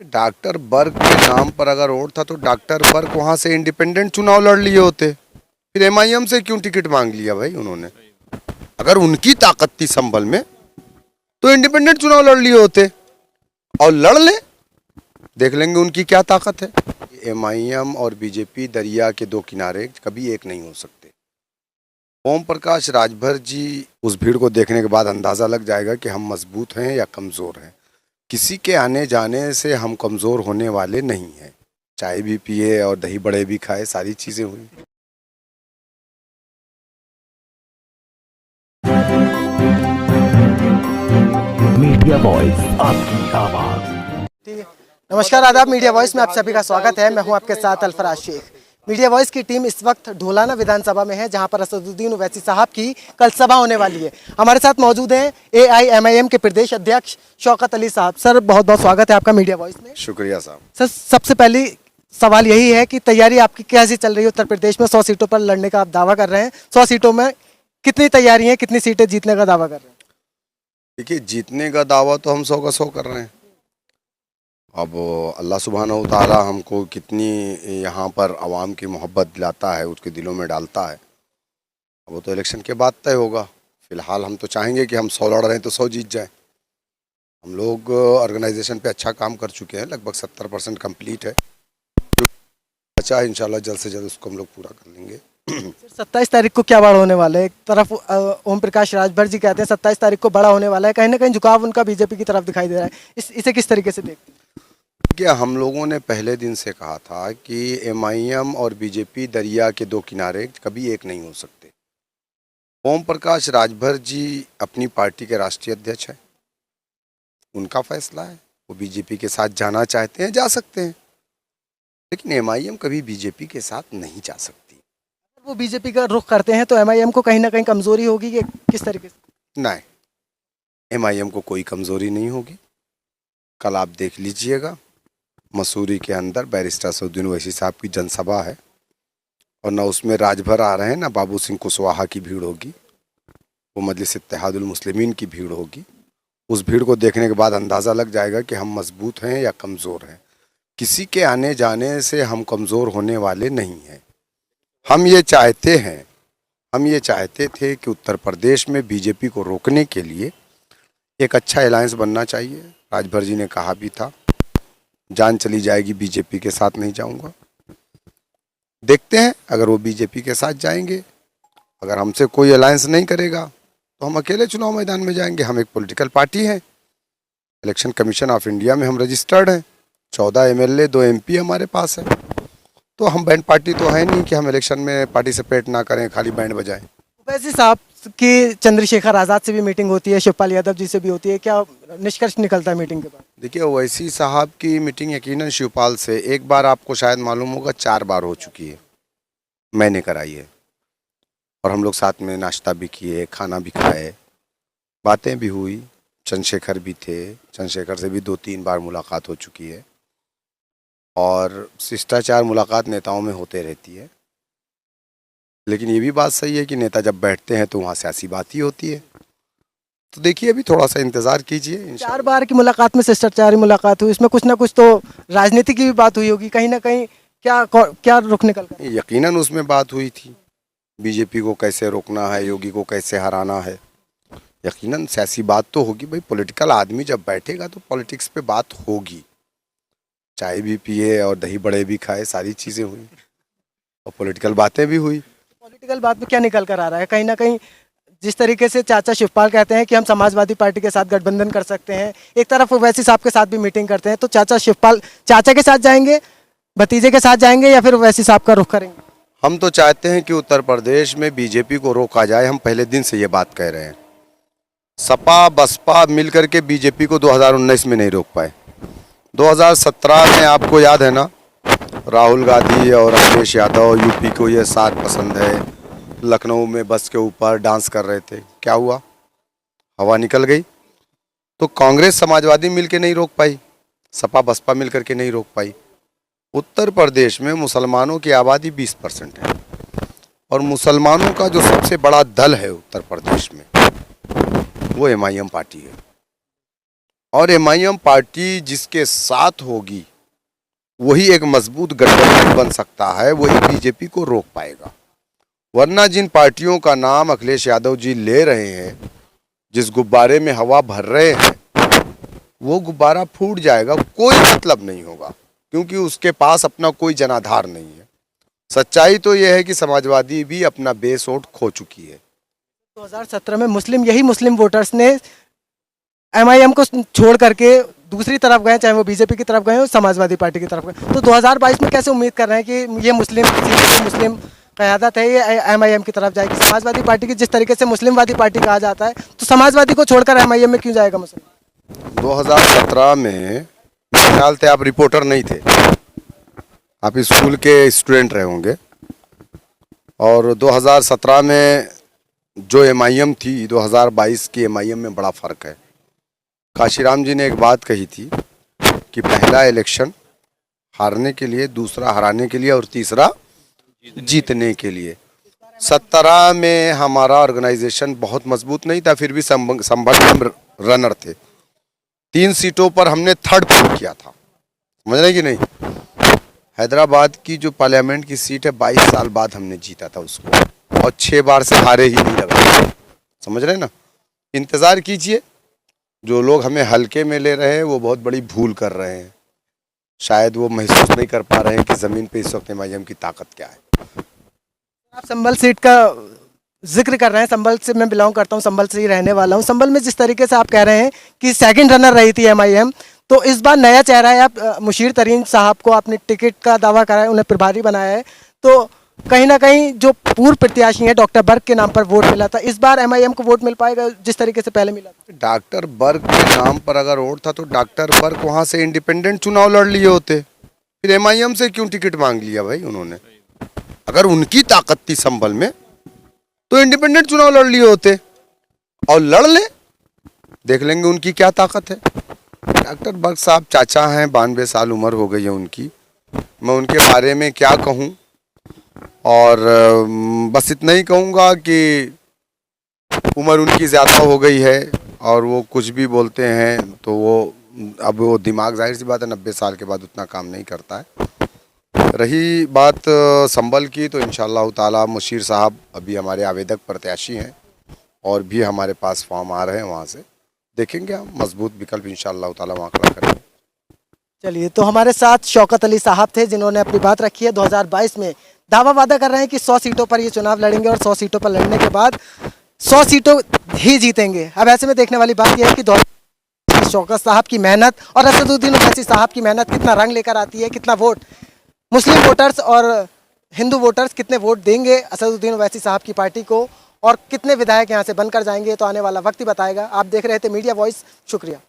Doctor बर्ग के नाम पर अगर वोट था तो डॉक्टर बर्ग वहां से इंडिपेंडेंट चुनाव लड़ लिए होते, फिर एमआईएम से क्यों टिकट मांग लिया भाई उन्होंने? अगर उनकी ताकत थी संभल में तो इंडिपेंडेंट चुनाव लड़ लिए होते और लड़ ले, देख लेंगे उनकी क्या ताकत है। एमआईएम और बीजेपी दरिया के दो किनारे कभी एक नहीं हो सकते। ओम प्रकाश राजभर जी, उस भीड़ को देखने के बाद अंदाजा लग जाएगा कि हम मजबूत हैं या कमजोर हैं। किसी के आने जाने से हम कमजोर होने वाले नहीं हैं। चाय भी पिए और दही बड़े भी खाए, सारी चीजें हुई। मीडिया वॉइस, आपकी आवाज। ठीक है। नमस्कार, आदाब। मीडिया वॉइस में आप सभी का स्वागत है। मैं हूं आपके साथ अल्फराज शेख। मीडिया वॉइस की टीम इस वक्त ढोलाना विधानसभा में है, जहां पर असदुद्दीन ओवैसी साहब की कल सभा होने वाली है। हमारे साथ मौजूद हैं एआईएमआईएम के प्रदेश अध्यक्ष शौकत अली साहब। सर, बहुत बहुत स्वागत है आपका मीडिया वॉइस में। शुक्रिया साहब। सर, सबसे पहली सवाल यही है कि तैयारी आपकी कैसी चल रही है? उत्तर प्रदेश में 100 सीटों पर लड़ने का आप दावा कर रहे हैं। 100 सीटों में कितनी तैयारी है, कितनी सीटें जीतने का दावा कर रहे हैं? देखिए, जीतने का दावा तो हम 100 का 100 कर रहे हैं। अब अल्लाह सुब्हानहू तआला हमको कितनी यहाँ पर आवाम की मोहब्बत दिलाता है, उसके दिलों में डालता है, वो तो इलेक्शन के बाद तय होगा। फिलहाल हम तो चाहेंगे कि हम 100 लड़ रहे हैं तो 100 जीत जाए। हम लोग ऑर्गेनाइजेशन पे अच्छा काम कर चुके हैं, लगभग 70% कंप्लीट है। जो बचा है इंशाल्लाह जल्द से जल्द उसको हम लोग पूरा कर लेंगे। 27 तारीख को क्या बड़ा होने वाला है? एक तरफ ओम प्रकाश राजभर जी कहते हैं 27 तारीख को बड़ा होने वाला है, कहीं ना कहीं झुकाव उनका बीजेपी की तरफ दिखाई दे रहा है। इसे किस तरीके से देखते हैं? क्या हम लोगों ने पहले दिन से कहा था कि एमआईएम और बीजेपी दरिया के दो किनारे कभी एक नहीं हो सकते। ओम प्रकाश राजभर जी अपनी पार्टी के राष्ट्रीय अध्यक्ष हैं, उनका फैसला है। वो बीजेपी के साथ जाना चाहते हैं, जा सकते हैं, लेकिन एमआईएम कभी बीजेपी के साथ नहीं जा सकती। वो बीजेपी का रुख करते हैं तो एमआईएम को कहीं ना कहीं कमजोरी होगी कि किस तरीके से? नहीं, एमआईएम को कोई कमजोरी नहीं होगी। कल आप देख लीजिएगा, मसूरी के अंदर बैरिस्टर असदुद्दीन ओवैसी साहब की जनसभा है और ना उसमें राजभर आ रहे हैं, ना बाबू सिंह कुशवाहा की भीड़ होगी, वो मजलिस इत्तेहादुल मुस्लिमीन की भीड़ होगी। उस भीड़ को देखने के बाद अंदाज़ा लग जाएगा कि हम मजबूत हैं या कमज़ोर हैं। किसी के आने जाने से हम कमज़ोर होने वाले नहीं हैं। हम ये चाहते थे कि उत्तर प्रदेश में बीजेपी को रोकने के लिए एक अच्छा अलायंस बनना चाहिए। राजभर जी ने कहा भी था, जान चली जाएगी बीजेपी के साथ नहीं जाऊंगा। देखते हैं, अगर वो बीजेपी के साथ जाएंगे, अगर हमसे कोई अलायंस नहीं करेगा तो हम अकेले चुनाव मैदान में जाएंगे। हम एक पॉलिटिकल पार्टी हैं, इलेक्शन कमीशन ऑफ इंडिया में हम रजिस्टर्ड हैं, 14 एमएलए 2 एमपी हमारे पास है। तो हम बैंड पार्टी तो है नहीं कि हम इलेक्शन में पार्टिसिपेट ना करें, खाली बैंड बजाएं। ओवैसी साहब की चंद्रशेखर आज़ाद से भी मीटिंग होती है, शिवपाल यादव जी से भी होती है, क्या निष्कर्ष निकलता है मीटिंग के बाद? देखिए, ओवैसी साहब की मीटिंग यकीनन शिवपाल से एक बार आपको शायद मालूम होगा, 4 बार हो चुकी है। मैंने कराई है और हम लोग साथ में नाश्ता भी किए, खाना भी खाए, बातें भी हुई। चंद्रशेखर भी थे, चंद्रशेखर से भी 2-3 बार मुलाकात हो चुकी है और शिष्टाचार मुलाकात नेताओं में होते रहती है। लेकिन ये भी बात सही है कि नेता जब बैठते हैं तो वहाँ सियासी बात ही होती है। तो देखिए, अभी थोड़ा सा इंतजार कीजिए। 4 बार की मुलाकात में शिष्टाचार मुलाकात हुई, इसमें कुछ ना कुछ तो राजनीति की भी बात हुई होगी कहीं ना कहीं। क्या रुख निकल कर? यकीनन उसमें बात हुई थी, बीजेपी को कैसे रोकना है, योगी को कैसे हराना है। यकीनन सियासी बात तो होगी भाई। पॉलिटिकल आदमी जब बैठेगा तो पॉलिटिक्स पे बात होगी। चाय भी पिए और दही बड़े भी खाए, सारी चीज़ें हुई और पॉलिटिकल बातें भी हुई। पॉलिटिकल बात में क्या निकल कर आ रहा है? कहीं ना कहीं जिस तरीके से चाचा शिवपाल कहते हैं कि हम समाजवादी पार्टी के साथ गठबंधन कर सकते हैं, एक तरफ ओवैसी साहब के साथ भी मीटिंग करते हैं, तो चाचा शिवपाल चाचा के साथ जाएंगे, भतीजे के साथ जाएंगे या फिर ओवैसी साहब का रुख करेंगे? हम तो चाहते हैं कि उत्तर प्रदेश में बीजेपी को रोका जाए। हम पहले दिन से ये बात कह रहे हैं। सपा बसपा मिलकर के बीजेपी को 2019 में नहीं रोक पाए। 2017 में आपको याद है ना, राहुल गांधी और अखिलेश यादव, यूपी को ये साथ पसंद है, लखनऊ में बस के ऊपर डांस कर रहे थे। क्या हुआ? हवा निकल गई। तो कांग्रेस समाजवादी मिलके नहीं रोक पाई, सपा बसपा मिलकर के नहीं रोक पाई। उत्तर प्रदेश में मुसलमानों की आबादी 20% है और मुसलमानों का जो सबसे बड़ा दल है उत्तर प्रदेश में, वो एमआईएम पार्टी है। और एमआईएम पार्टी जिसके साथ होगी वही एक मजबूत गठबंधन बन सकता है, वही बीजेपी को रोक पाएगा। वरना जिन पार्टियों का नाम अखिलेश यादव जी ले रहे हैं, जिस गुब्बारे में हवा भर रहे हैं, वो गुब्बारा फूट जाएगा, कोई मतलब नहीं होगा, क्योंकि उसके पास अपना कोई जनाधार नहीं है। सच्चाई तो यह है कि समाजवादी भी अपना बेस वोट खो चुकी है। 2017 में यही मुस्लिम वोटर्स ने एमआईएम को छोड़ करके दूसरी तरफ गए, चाहे वो बीजेपी की तरफ गए हो समाजवादी पार्टी की तरफ गए। तो 2022 में कैसे उम्मीद कर रहे हैं कि ये मुस्लिम क़यादत है ये एमआईएम की तरफ जाएगी? समाजवादी पार्टी की जिस तरीके से मुस्लिमवादी पार्टी कहा जाता है, तो समाजवादी को छोड़कर एमआईएम में क्यों जाएगा मुस्लिम? 2017 में मेरे ख्याल से आप रिपोर्टर नहीं थे, आप स्कूल के स्टूडेंट रहे होंगे। और 2017 में जो एमआईएम थी, 2022 की एमआईएम में बड़ा फ़र्क है। काशीराम जी ने एक बात कही थी कि पहला इलेक्शन हारने के लिए, दूसरा हराने के लिए और तीसरा जीतने के लिए। 17 में हमारा ऑर्गेनाइजेशन बहुत मजबूत नहीं था, फिर भी संभल हम रनर थे। 3 सीटों पर हमने थर्ड पुल किया था, समझ रहे कि नहीं। हैदराबाद की जो पार्लियामेंट की सीट है, 22 साल बाद हमने जीता था उसको, और 6 बार से हारे ही नहीं लगा, समझ रहे ना। इंतज़ार कीजिए, जो लोग हमें हल्के में ले रहे हैं वो बहुत बड़ी भूल कर रहे हैं। शायद वो महसूस नहीं कर पा रहे हैं कि ज़मीन पे इस वक्त एमआईएम की ताकत क्या है। आप संभल सीट का जिक्र कर रहे हैं, संभल से मैं बिलोंग करता हूं, संभल से ही रहने वाला हूं। संभल में जिस तरीके से आप कह रहे हैं कि सेकंड रनर रही थी एमआईएम, तो इस बार नया चेहरा है। आप मुशीर तरीन साहब को आपने टिकट का दावा करा है, उन्हें प्रभारी बनाया है, तो कहीं ना कहीं जो पूर्व प्रत्याशी हैं डॉक्टर बर्ग के नाम पर वोट मिला था, इस बार एमआईएम को वोट मिल पाएगा जिस तरीके से पहले मिला था? डॉक्टर बर्ग के नाम पर अगर वोट था तो डॉक्टर बर्ग वहाँ से इंडिपेंडेंट चुनाव लड़ लिए होते, फिर एमआईएम से क्यों टिकट मांग लिया भाई उन्होंने? अगर उनकी ताकत थी संभल में तो इंडिपेंडेंट चुनाव लड़ लिए होते, और लड़ ले, देख लेंगे उनकी क्या ताकत है। डॉक्टर बर्ग साहब चाचा हैं, 92 साल उम्र हो गई है उनकी। मैं उनके बारे में क्या कहूँ, और बस इतना ही कहूँगा कि उम्र उनकी ज़्यादा हो गई है और वो कुछ भी बोलते हैं तो वो दिमाग, जाहिर सी बात है 90 साल के बाद उतना काम नहीं करता है। रही बात संभल की, तो इंशाअल्लाह ताला मुशीर साहब अभी हमारे आवेदक प्रत्याशी हैं और भी हमारे पास फॉर्म आ रहे हैं, वहाँ से देखेंगे हम मजबूत विकल्प इंशाअल्लाह ताला वहाँ खड़ा करेंगे। चलिए, तो हमारे साथ शौकत अली साहब थे जिन्होंने अपनी बात रखी है। 2022 में दावा वादा कर रहे हैं कि 100 सीटों पर ये चुनाव लड़ेंगे और 100 सीटों पर लड़ने के बाद 100 सीटों ही जीतेंगे। अब ऐसे में देखने वाली बात यह है कि शौकत साहब की मेहनत और असदुद्दीन ओवैसी साहब की मेहनत कितना रंग लेकर आती है, कितना वोट मुस्लिम वोटर्स और हिंदू वोटर्स कितने वोट देंगे असदुद्दीन ओवैसी साहब की पार्टी को, और कितने विधायक यहाँ से बनकर जाएंगे, तो आने वाला वक्त ही बताएगा। आप देख रहे थे मीडिया वॉइस, शुक्रिया।